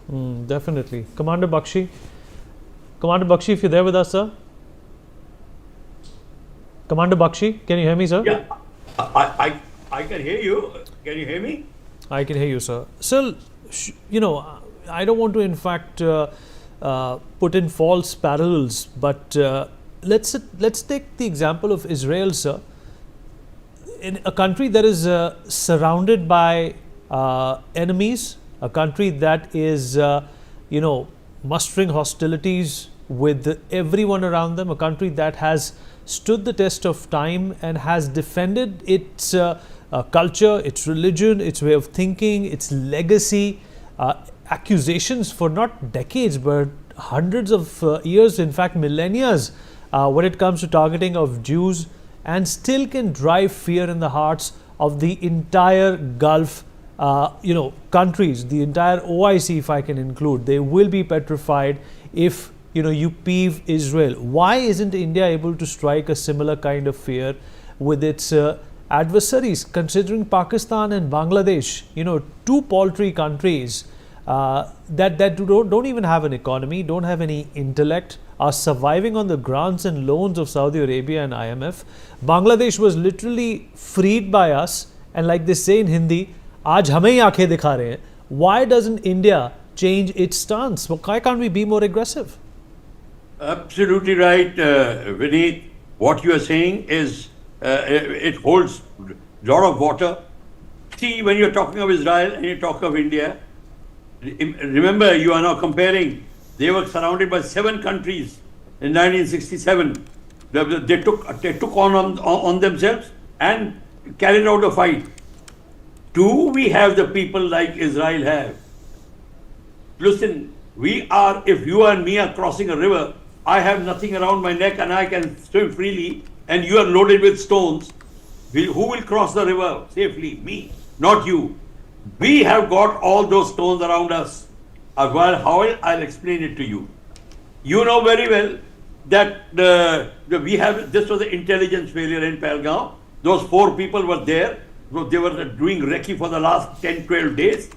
Definitely. Commander Bakshi, if you're there with us, sir. Commander Bakshi, can you hear me, sir? Yeah, I can hear you. Can you hear me? I can hear you, sir. Sir, I don't want to, in fact, put in false parallels, but let's take the example of Israel, sir. In a country that is surrounded by enemies, a country that is, mustering hostilities with everyone around them, a country that has stood the test of time and has defended its culture, its religion, its way of thinking, its legacy, accusations for not decades but hundreds of years, in fact millennia, when it comes to targeting of Jews, and still can drive fear in the hearts of the entire Gulf countries, the entire OIC, if I can include. They will be petrified if you peeve Israel. Why isn't India able to strike a similar kind of fear with its adversaries, considering Pakistan and Bangladesh, two paltry countries that don't even have an economy, don't have any intellect, are surviving on the grants and loans of Saudi Arabia and IMF. Bangladesh was literally freed by us, and like they say in Hindi, aaj hame hi aankhein dikha rahe hain. Why doesn't India change its stance? Why can't we be more aggressive? Absolutely right, Vineet. What you are saying is it holds a lot of water. See, when you're talking of Israel and you talk of India, remember you are now comparing. They were surrounded by 7 countries in 1967. They took on themselves and carried out a fight. Do we have the people like Israel have? Listen, if you and me are crossing a river, I have nothing around my neck and I can swim freely, and you are loaded with stones. Who will cross the river safely? Me, not you. We have got all those stones around us. Well, how I'll explain it to you. You know very well that this was an intelligence failure in Pahalgam. Those 4 people were there. They were doing recce for the last 10, 12 days.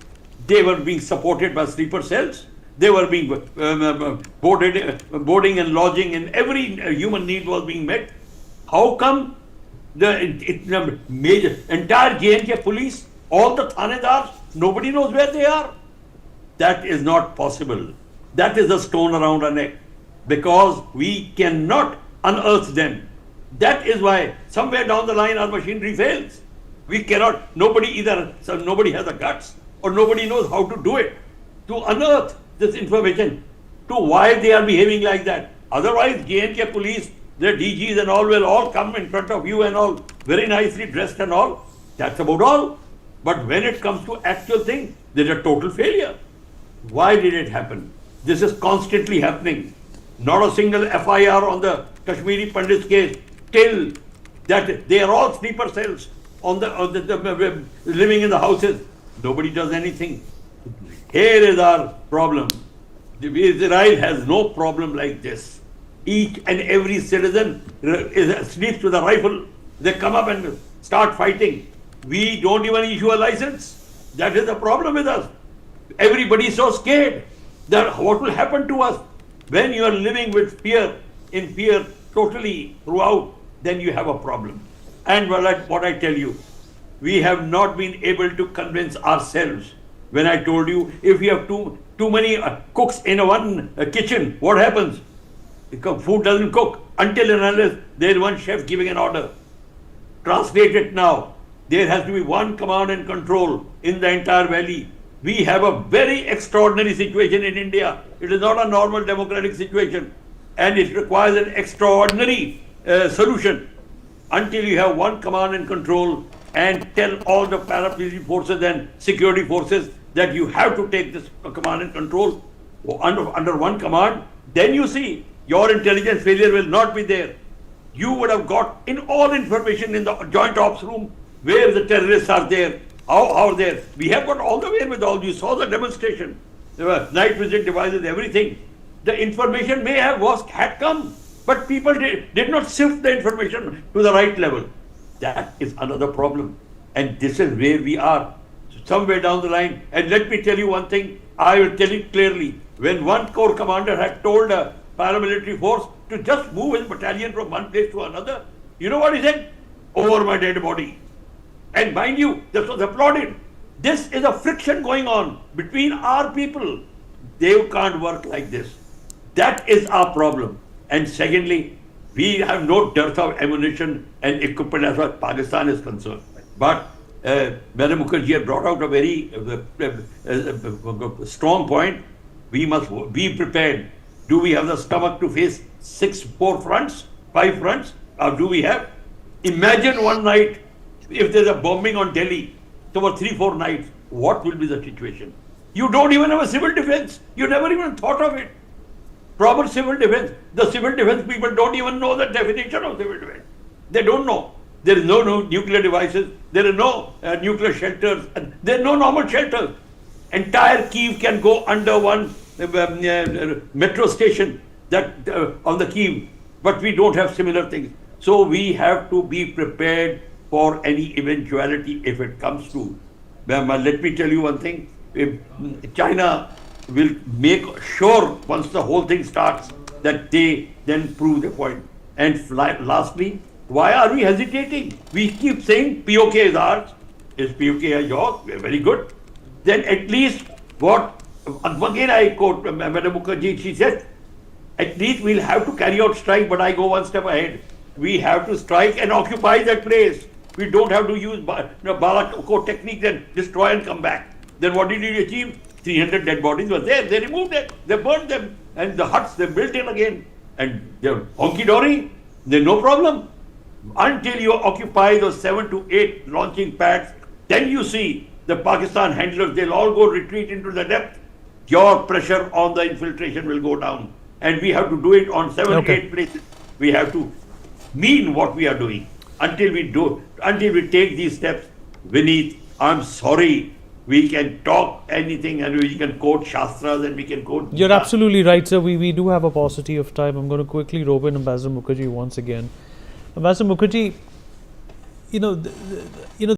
They were being supported by sleeper cells. They were being boarding and lodging, and every human need was being met. How come the entire J&K police, all the thanedars, nobody knows where they are? That is not possible. That is a stone around our neck, because we cannot unearth them. That is why somewhere down the line our machinery fails. We cannot, nobody has the guts or nobody knows how to do it, to unearth this information, to why they are behaving like that. Otherwise, J&K police, their DGs and all will all come in front of you and all, very nicely dressed and all. That's about all. But when it comes to actual thing, there's a total failure. Why did it happen? This is constantly happening. Not a single FIR on the Kashmiri Pandit's case till that they are all sleeper cells on the living in the houses. Nobody does anything. Here is our problem. Israel has no problem like this. Each and every citizen sleeps with a rifle. They come up and start fighting. We don't even issue a license. That is the problem with us. Everybody is so scared that what will happen to us when you are living with fear, in fear totally throughout, then you have a problem. And what I tell you, we have not been able to convince ourselves. When I told you, if you have too many cooks in one kitchen, what happens? Food doesn't cook until and unless there is one chef giving an order. Translate it now. There has to be one command and control in the entire valley. We have a very extraordinary situation in India. It is not a normal democratic situation, and it requires an extraordinary solution. Until you have one command and control and tell all the paramilitary forces and security forces that you have to take this command and control under one command, then you see your intelligence failure will not be there. You would have got in all information in the joint ops room where the terrorists are there, how there. We have got all the wherewithal. You saw the demonstration. There were night vision devices, everything. The information had come, but people did not sift the information to the right level. That is another problem. And this is where we are, somewhere down the line. And let me tell you one thing, I will tell you clearly, when one corps commander had told a paramilitary force to just move his battalion from one place to another, you know what he said? Over my dead body. And mind you, this was applauded. This is a friction going on between our people. They can't work like this. That is our problem. And secondly, we have no dearth of ammunition and equipment as far as Pakistan is concerned. But Madam Mukherjee had brought out a very strong point. We must be prepared. Do we have the stomach to face 4 fronts, 5 fronts? Or do we have? Imagine one night, if there's a bombing on Delhi, over 3-4 nights, what will be the situation? You don't even have a civil defense. You never even thought of it. Proper civil defense. The civil defense people don't even know the definition of civil defense. They don't know. There is no nuclear devices. There are no nuclear shelters. There are no normal shelters. Entire Kyiv can go under one metro station that on the Kyiv, but we don't have similar things. So we have to be prepared for any eventuality if it comes to. Let me tell you one thing. If China will make sure once the whole thing starts that they then prove the point. And lastly, why are we hesitating? We keep saying POK is ours. Is POK yours? We are very good. Then at least what, again I quote Madam Mukherjee, she said, at least we'll have to carry out strike, but I go one step ahead. We have to strike and occupy that place. We don't have to use Balakot technique and destroy and come back. Then what did he achieve? 300 dead bodies were there. They removed them. They burned them. And the huts, they built it again. And they're honky-dory. There's no problem. Until you occupy those 7 to 8 launching pads, then you see the Pakistan handlers, they'll all go retreat into the depth. Your pressure on the infiltration will go down. And we have to do it on 7, 8 places. We have to mean what we are doing. Until we take these steps, Vineet, I'm sorry, we can talk anything and we can quote Shastras and we can quote... You're absolutely right, sir. We do have a paucity of time. I'm going to quickly rope in Ambassador Mukherjee once again. Ambassador Mukherjee, you know,